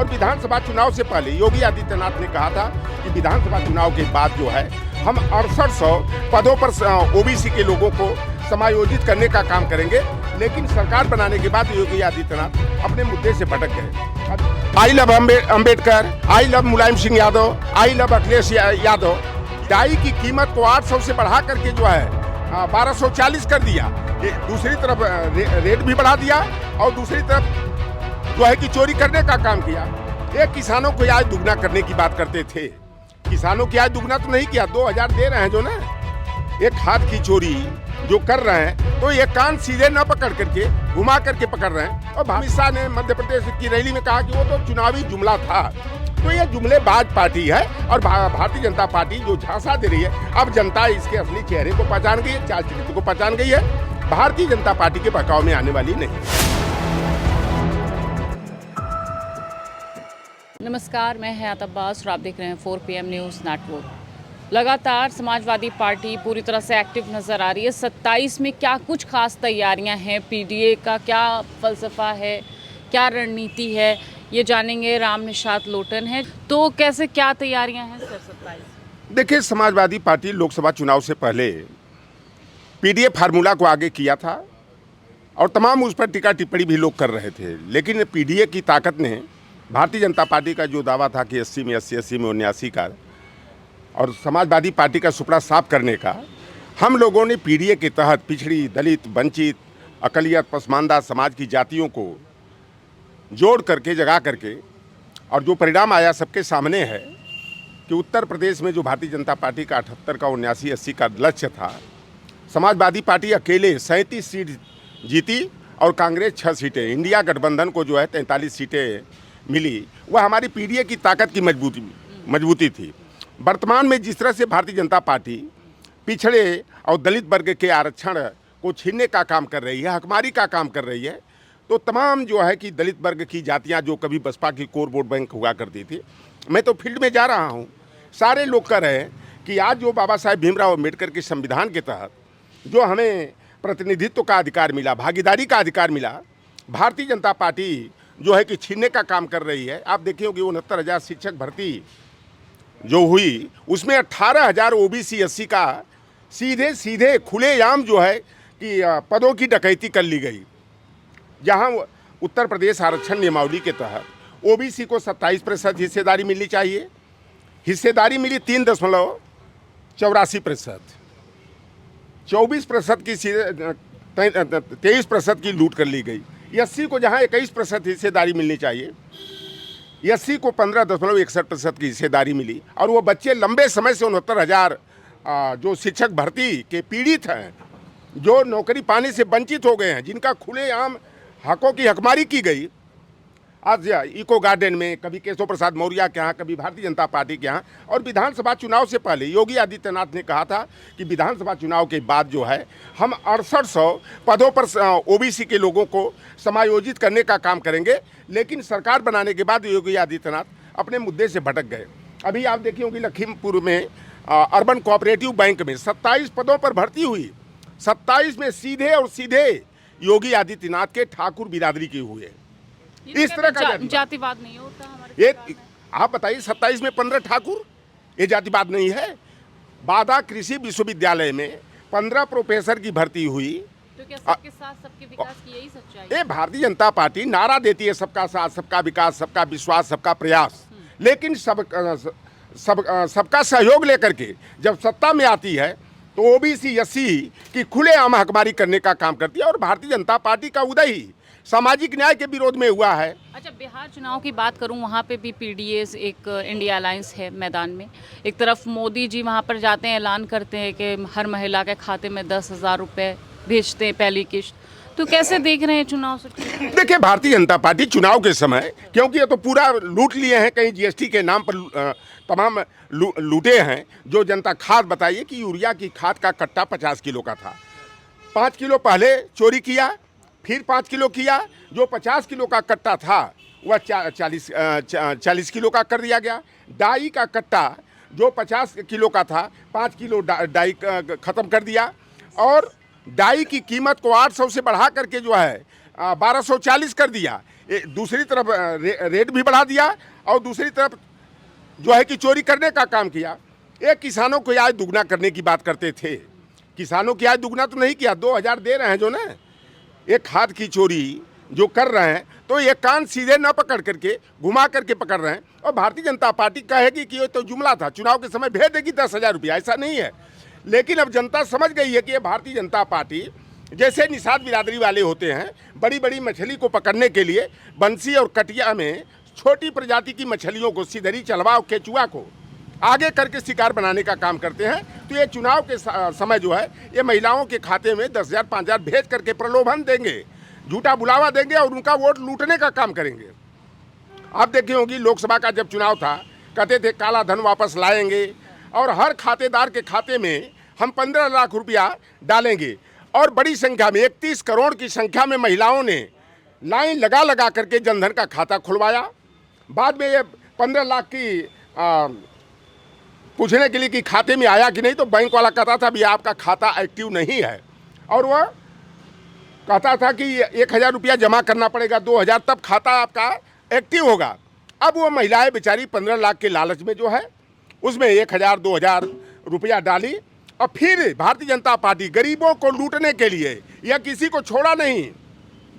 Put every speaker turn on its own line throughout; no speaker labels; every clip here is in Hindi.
और विधानसभा चुनाव से पहले योगी आदित्यनाथ ने कहा था कि विधानसभा चुनाव के बाद जो है हम 6800 पदों पर ओबीसी के लोगों को समायोजित करने का काम करेंगे। लेकिन सरकार बनाने के बाद योगी आदित्यनाथ अपने मुद्दे से भटक गए। I love Ambedkar, I love Mulayam Singh Yadav, I love Akhilesh Yadav. डाई की कीमत को 800 से बढ़ा करके जो है 1240 कर दिया। दूसरी तरफ रेट भी बढ़ा दिया और दूसरी तरफ जो है कि चोरी करने का काम किया। ये किसानों को आय दुगना करने की बात करते थे। किसानों की आय दुगना तो नहीं किया, 2000 दे रहे हैं जो ना, एक खाद की चोरी जो कर रहे हैं तो ये कान सीधे न पकड़ करके घुमा करके पकड़ रहे हैं। और अमित शाह ने मध्य प्रदेश की रैली में कहा कि वो तो चुनावी जुमला था। तो ये जुमलेबाज पार्टी है और भारतीय जनता पार्टी जो झांसा दे रही है। अब जनता इसके असली चेहरे को पहचान गई है, चाल चरित्र को पहचान गई है। भारतीय जनता पार्टी के बहकाव में आने वाली नहीं।
नमस्कार, मैं हयात अब्बास और आप देख रहे हैं 4 PM न्यूज़ नेटवर्क। लगातार समाजवादी पार्टी पूरी तरह से एक्टिव नज़र आ रही है। 27 में क्या कुछ खास तैयारियां हैं, पीडीए का क्या फलसफा है, क्या रणनीति है, ये जानेंगे। राम निषाद लोटन है, तो कैसे क्या तैयारियां हैं सर 27?
देखिए, समाजवादी पार्टी लोकसभा चुनाव से पहले पीडीए फार्मूला को आगे किया था और तमाम उस पर टीका टिप्पणी भी लोग कर रहे थे। लेकिन पीडीए की ताकत ने भारतीय जनता पार्टी का जो दावा था कि 80 में 80, 80 में 79 का, और समाजवादी पार्टी का सुपड़ा साफ करने का, हम लोगों ने पीडीए के तहत पिछड़ी, दलित, वंचित, अकलियत, पसमानदा समाज की जातियों को जोड़ करके, जगा करके, और जो परिणाम आया सबके सामने है कि उत्तर प्रदेश में जो भारतीय जनता पार्टी का 78 का 79, 80 का लक्ष्य था, समाजवादी पार्टी अकेले 37 सीट जीती और कांग्रेस 6 सीटें। इंडिया गठबंधन को जो है 43 सीटें मिली। वह हमारी पीडीए की ताकत की मजबूती थी। वर्तमान में जिस तरह से भारतीय जनता पार्टी पिछड़े और दलित वर्ग के आरक्षण को छीनने का काम कर रही है, हकमारी का काम कर रही है, तो तमाम जो है कि दलित वर्ग की जातियां जो कभी बसपा की कोर वोट बैंक हुआ करती थी, मैं तो फील्ड में जा रहा हूं, सारे लोग कह रहे हैं कि आज जो बाबा साहेब भीमराव अम्बेडकर के संविधान के तहत जो हमें प्रतिनिधित्व का अधिकार मिला, भागीदारी का अधिकार मिला, भारतीय जनता पार्टी जो है कि छीनने का काम कर रही है। आप देखिए होगी 69,000 शिक्षक भर्ती जो हुई, उसमें 18,000 ओबीसी एससी का सीधे खुलेआम जो है कि पदों की डकैती कर ली गई। जहां उत्तर प्रदेश आरक्षण नियमावली के तहत ओबीसी को 27% हिस्सेदारी मिलनी चाहिए, हिस्सेदारी मिली 3.84%, 24% की 23% की लूट कर ली गई। एससी को जहां 21% हिस्सेदारी मिलनी चाहिए, एससी को 15.61% की हिस्सेदारी मिली। और वो बच्चे लंबे समय से 69,000 जो शिक्षक भर्ती के पीड़ित हैं, जो नौकरी पाने से वंचित हो गए हैं, जिनका खुलेआम हकों की हकमारी की गई। आज इको गार्डन में कभी केशव प्रसाद मौर्य के यहाँ, कभी भारतीय जनता पार्टी के यहाँ। और विधानसभा चुनाव से पहले योगी आदित्यनाथ ने कहा था कि विधानसभा चुनाव के बाद जो है हम 6800 पदों पर ओबीसी के लोगों को समायोजित करने का काम करेंगे। लेकिन सरकार बनाने के बाद योगी आदित्यनाथ अपने मुद्दे से भटक गए। अभी आप देखिए होगी लखीमपुर में अर्बन कोऑपरेटिव बैंक में 27 पदों पर भर्ती हुई। 27 में सीधे योगी आदित्यनाथ के ठाकुर बिरादरी के हुए। इस तरह का
जातिवाद नहीं होता हमारे।
एक आप बताइए, 27 में 15 ठाकुर, ये जातिवाद नहीं है। बादा कृषि विश्वविद्यालय में 15 प्रोफेसर की भर्ती हुई।
तो क्या सबके साथ सबके विकास की यही सच्चाई है?
ये भारतीय जनता पार्टी नारा देती है सबका साथ, सबका विकास, सबका विश्वास, सबका प्रयास। लेकिन सबका सहयोग लेकर के जब सत्ता में आती है तो ओबीसी एससी की खुलेआम हकमारी करने का काम करती है। और भारतीय जनता पार्टी का उदय ही सामाजिक न्याय के विरोध में हुआ है।
अच्छा, बिहार चुनाव की बात करूं, वहाँ पे भी पीडीए एक इंडिया अलायंस है मैदान में। एक तरफ मोदी जी वहाँ पर जाते हैं, ऐलान करते हैं कि हर महिला के खाते में 10,000 रुपये भेजते हैं पहली किश्त। तो कैसे देख रहे हैं चुनाव से?
देखिए, भारतीय जनता पार्टी चुनाव के समय, क्योंकि ये तो पूरा लूट लिए हैं, कहीं जीएसटी के नाम पर तमाम लूटे हैं। जो जनता खाद, बताइए कि यूरिया की खाद का कट्टा 50 किलो का था, 5 किलो पहले चोरी किया, फिर 5 किलो किया। जो 50 किलो का कट्टा था वह 40 किलो का कर दिया गया। डाई का कट्टा जो 50 किलो का था, 5 किलो डाई ख़त्म कर दिया। और डाई की कीमत को 800 से बढ़ा करके जो है 1240 कर दिया। दूसरी तरफ रेट भी बढ़ा दिया और दूसरी तरफ जो है कि चोरी करने का काम किया। ये किसानों को आय दुगना करने की बात करते थे, किसानों की आय दुगना तो नहीं किया। 2000 दे रहे हैं जो ना, एक खाद की चोरी जो कर रहे हैं, तो ये कान सीधे न पकड़ करके घुमा करके पकड़ रहे हैं। और भारतीय जनता पार्टी कहेगी कि ये तो जुमला था, चुनाव के समय भेज देगी 10,000 रुपया, ऐसा नहीं है। लेकिन अब जनता समझ गई है कि ये भारतीय जनता पार्टी जैसे निषाद बिरादरी वाले होते हैं, बड़ी बड़ी मछली को पकड़ने के लिए बंसी और कटिया में छोटी प्रजाति की मछलियों को, सिधरी, चलवा और केचुआ को आगे करके शिकार बनाने का काम करते हैं। तो ये चुनाव के समय जो है ये महिलाओं के खाते में 10,000 5,000 भेज करके प्रलोभन देंगे, झूठा बुलावा देंगे और उनका वोट लूटने का काम करेंगे। आप देखे होंगी लोकसभा का जब चुनाव था, कहते थे काला धन वापस लाएंगे और हर खातेदार के खाते में हम 15 लाख रुपया डालेंगे। और बड़ी संख्या में 31 करोड़ की संख्या में महिलाओं ने लाइन लगा लगा करके जनधन का खाता खुलवाया। बाद में ये 15 लाख की पूछने के लिए कि खाते में आया कि नहीं, तो बैंक वाला कहता था भी आपका खाता एक्टिव नहीं है, और वह कहता था कि 1,000 रुपया जमा करना पड़ेगा, 2,000, तब खाता आपका एक्टिव होगा। अब वो महिलाएं बेचारी 15 लाख के लालच में जो है उसमें 1,000 2,000 रुपया डाली और फिर भारतीय जनता पार्टी गरीबों को लूटने के लिए या किसी को छोड़ा नहीं,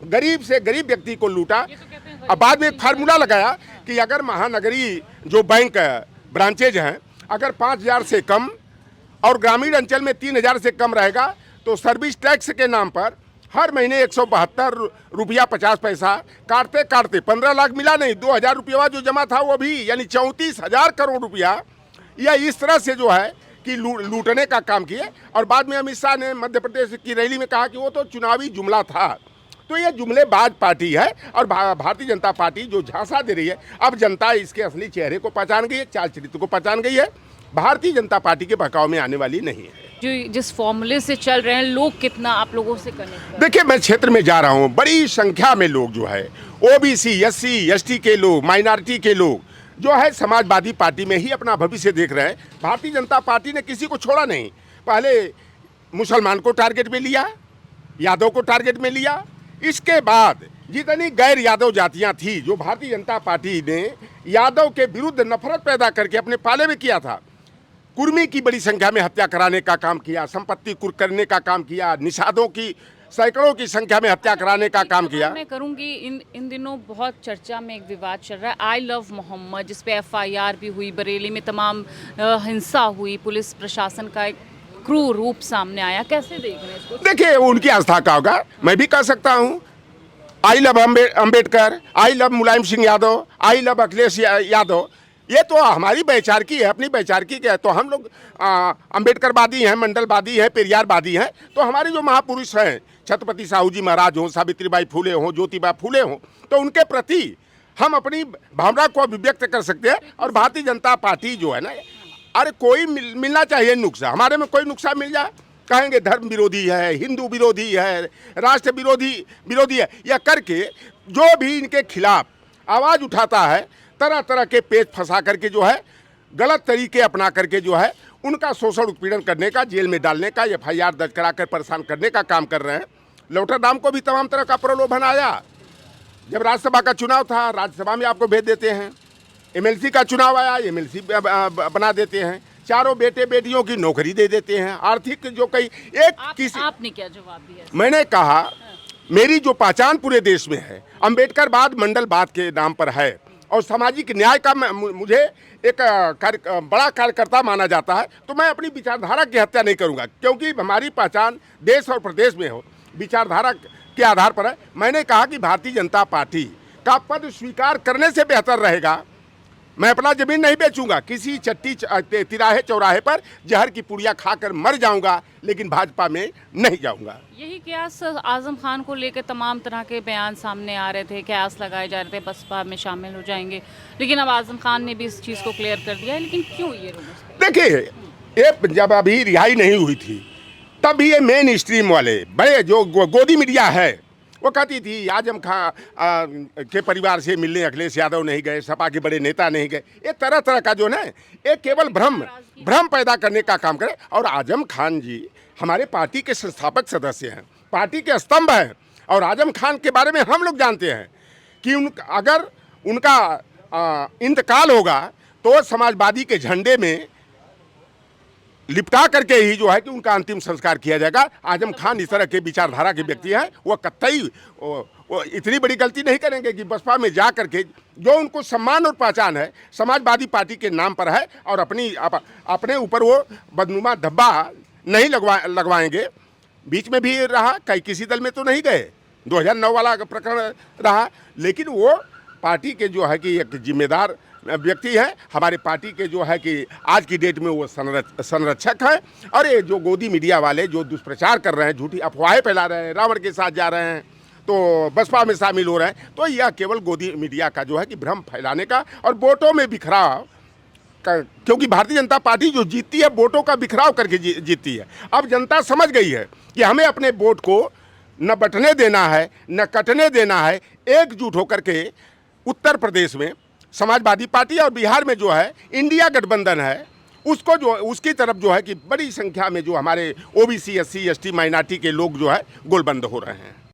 गरीब से गरीब व्यक्ति को लूटा। और बाद में एक फार्मूला लगाया कि अगर महानगरीय जो बैंक ब्रांचेज हैं अगर 5,000 से कम और ग्रामीण अंचल में 3,000 से कम रहेगा तो सर्विस टैक्स के नाम पर हर महीने 172 रुपया 50 पैसा काटते काटते 15 लाख मिला नहीं, 2,000 रुपया जो जमा था वो भी, यानी 34,000 करोड़ रुपया या इस तरह से जो है कि लूटने का काम किए। और बाद में अमित शाह ने मध्य प्रदेश की रैली में कहा कि वो तो चुनावी जुमला था। तो ये जुमलेबाज पार्टी है और भारतीय जनता पार्टी जो झांसा दे रही है, अब जनता इसके असली चेहरे को पहचान गई है, चाल चरित्र को पहचान गई है। भारतीय जनता पार्टी के बहकाव में आने वाली नहीं है।
जो जिस फॉर्मूले से चल रहे हैं, लोग कितना आप लोगों से कनेक्ट?
देखिए, मैं क्षेत्र में जा रहा हूँ, बड़ी संख्या में लोग जो है ओबीसी, एससी, एसटी के लोग, माइनॉरिटी के लोग जो है समाजवादी पार्टी में ही अपना भविष्य देख रहे हैं। भारतीय जनता पार्टी ने किसी को छोड़ा नहीं। पहले मुसलमान को टारगेट में लिया, यादव को टारगेट में लिया, इसके बाद जितनी गैर यादव जातियां थी जो भारतीय जनता पार्टी ने यादव के विरुद्ध नफरत पैदा करके अपने पाले में किया था, कुर्मी की बड़ी संख्या में हत्या कराने का काम किया, संपत्ति कुर्क करने का काम किया, निषादों की सैकड़ों की संख्या में हत्या कराने का काम किया।
मैं करूंगी, इन दिनों बहुत चर्चा में एक विवाद चल रहा है, आई लव मोहम्मद, जिस पे FIR भी हुई, बरेली में तमाम हिंसा हुई, पुलिस प्रशासन का एक क्रूर रूप सामने आया। कैसे देख रहे हैं इसको? देखिए,
उनकी आस्था का होगा, मैं भी कह सकता हूँ आई love Ambedkar, I love Mulayam Singh Yadav, I love Akhilesh Yadav. ये तो हमारी वैचारिकी है, अपनी वैचारिकी के है। तो हम लोग अम्बेडकरवादी हैं, मंडलवादी हैं, पेरियारवादी हैं। तो हमारे जो महापुरुष हैं, छत्रपति साहू जी महाराज हों, सावित्रीबाई फुले हों, ज्योतिबा फुले हों, तो उनके प्रति हम अपनी भावना को अभिव्यक्त कर सकते हैं। और भारतीय जनता पार्टी जो है ना, अरे कोई मिलना चाहिए नुक्सा, हमारे में कोई नुक्सा मिल जाए, कहेंगे धर्म विरोधी है, हिंदू विरोधी है, राष्ट्र विरोधी है, या करके जो भी इनके खिलाफ आवाज़ उठाता है, तरह तरह के पेच फंसा करके जो है गलत तरीके अपना करके जो है उनका शोषण उत्पीड़न करने का, जेल में डालने का, FIR दर्ज कराकर परेशान करने का काम कर रहे हैं। लौटादाम को भी तमाम तरह का प्रलोभन आया। जब राज्यसभा का चुनाव था, राज्यसभा में आपको भेज देते हैं, MLC का चुनाव आया, MLC बना देते हैं, चारों बेटे बेटियों की नौकरी दे देते हैं, आर्थिक जो कई एक
आपने क्या जवाब दिया? मैंने
मैंने कहा मेरी जो पहचान पूरे देश में है अम्बेडकरवाद, मंडलवाद के नाम पर है और सामाजिक न्याय का मुझे एक बड़ा कार्यकर्ता माना जाता है। तो मैं अपनी विचारधारा की हत्या नहीं करूंगा, क्योंकि हमारी पहचान देश और प्रदेश में हो, विचारधारा के आधार पर है। मैंने कहा कि भारतीय जनता पार्टी का पद स्वीकार करने से बेहतर रहेगा, मैं अपना जमीन नहीं बेचूंगा, किसी चट्टी तिराहे चौराहे पर जहर की पुड़िया खाकर मर जाऊंगा, लेकिन भाजपा में नहीं जाऊंगा।
यही कयास आजम खान को लेकर तमाम तरह के बयान सामने आ रहे थे, कयास लगाए जा रहे थे बसपा में शामिल हो जाएंगे, लेकिन अब आजम खान ने भी इस चीज़ को क्लियर कर दिया है। लेकिन क्यों ये रूमर्स?
देखिए, ये जब अभी रिहाई नहीं हुई थी तब ये मेन स्ट्रीम वाले बड़े जो गोदी मीडिया है वो कहती थी आजम खान के परिवार से मिलने अखिलेश यादव नहीं गए, सपा के बड़े नेता नहीं गए। ये तरह तरह का जो ना ये केवल भ्रम पैदा करने का काम करे। और आजम खान जी हमारे पार्टी के संस्थापक सदस्य हैं, पार्टी के स्तंभ हैं। और आजम खान के बारे में हम लोग जानते हैं कि कि अगर उनका इंतकाल होगा तो समाजवादी के झंडे में लिपटा करके ही जो है कि उनका अंतिम संस्कार किया जाएगा। आजम खान इस तरह के विचारधारा के व्यक्ति हैं, वो कतई वो इतनी बड़ी गलती नहीं करेंगे कि बसपा में जा करके जो उनको सम्मान और पहचान है समाजवादी पार्टी के नाम पर है और अपने ऊपर वो बदनुमा धब्बा नहीं लगवाएंगे। बीच में भी रहा, कहीं किसी दल में तो नहीं गए, 2009 वाला प्रकरण रहा, लेकिन वो पार्टी के जो है कि एक जिम्मेदार व्यक्ति है। हमारे पार्टी के जो है कि आज की डेट में वो संरक्षक हैं। और ये जो गोदी मीडिया वाले जो दुष्प्रचार कर रहे हैं, झूठी अफवाहें फैला रहे हैं, रावण के साथ जा रहे हैं, तो बसपा में शामिल हो रहे हैं, तो यह केवल गोदी मीडिया का जो है कि भ्रम फैलाने का और वोटों में बिखराव, क्योंकि भारतीय जनता पार्टी जो जीतती है वोटों का बिखराव करके जीतती है। अब जनता समझ गई है कि हमें अपने वोट को न बंटने देना है न कटने देना है। एकजुट होकर के उत्तर प्रदेश में समाजवादी पार्टी और बिहार में जो है इंडिया गठबंधन है, उसको जो उसकी तरफ जो है कि बड़ी संख्या में जो हमारे ओबीसी, एससी, एसटी, माइनॉरिटी के लोग जो है गोलबंद हो रहे हैं।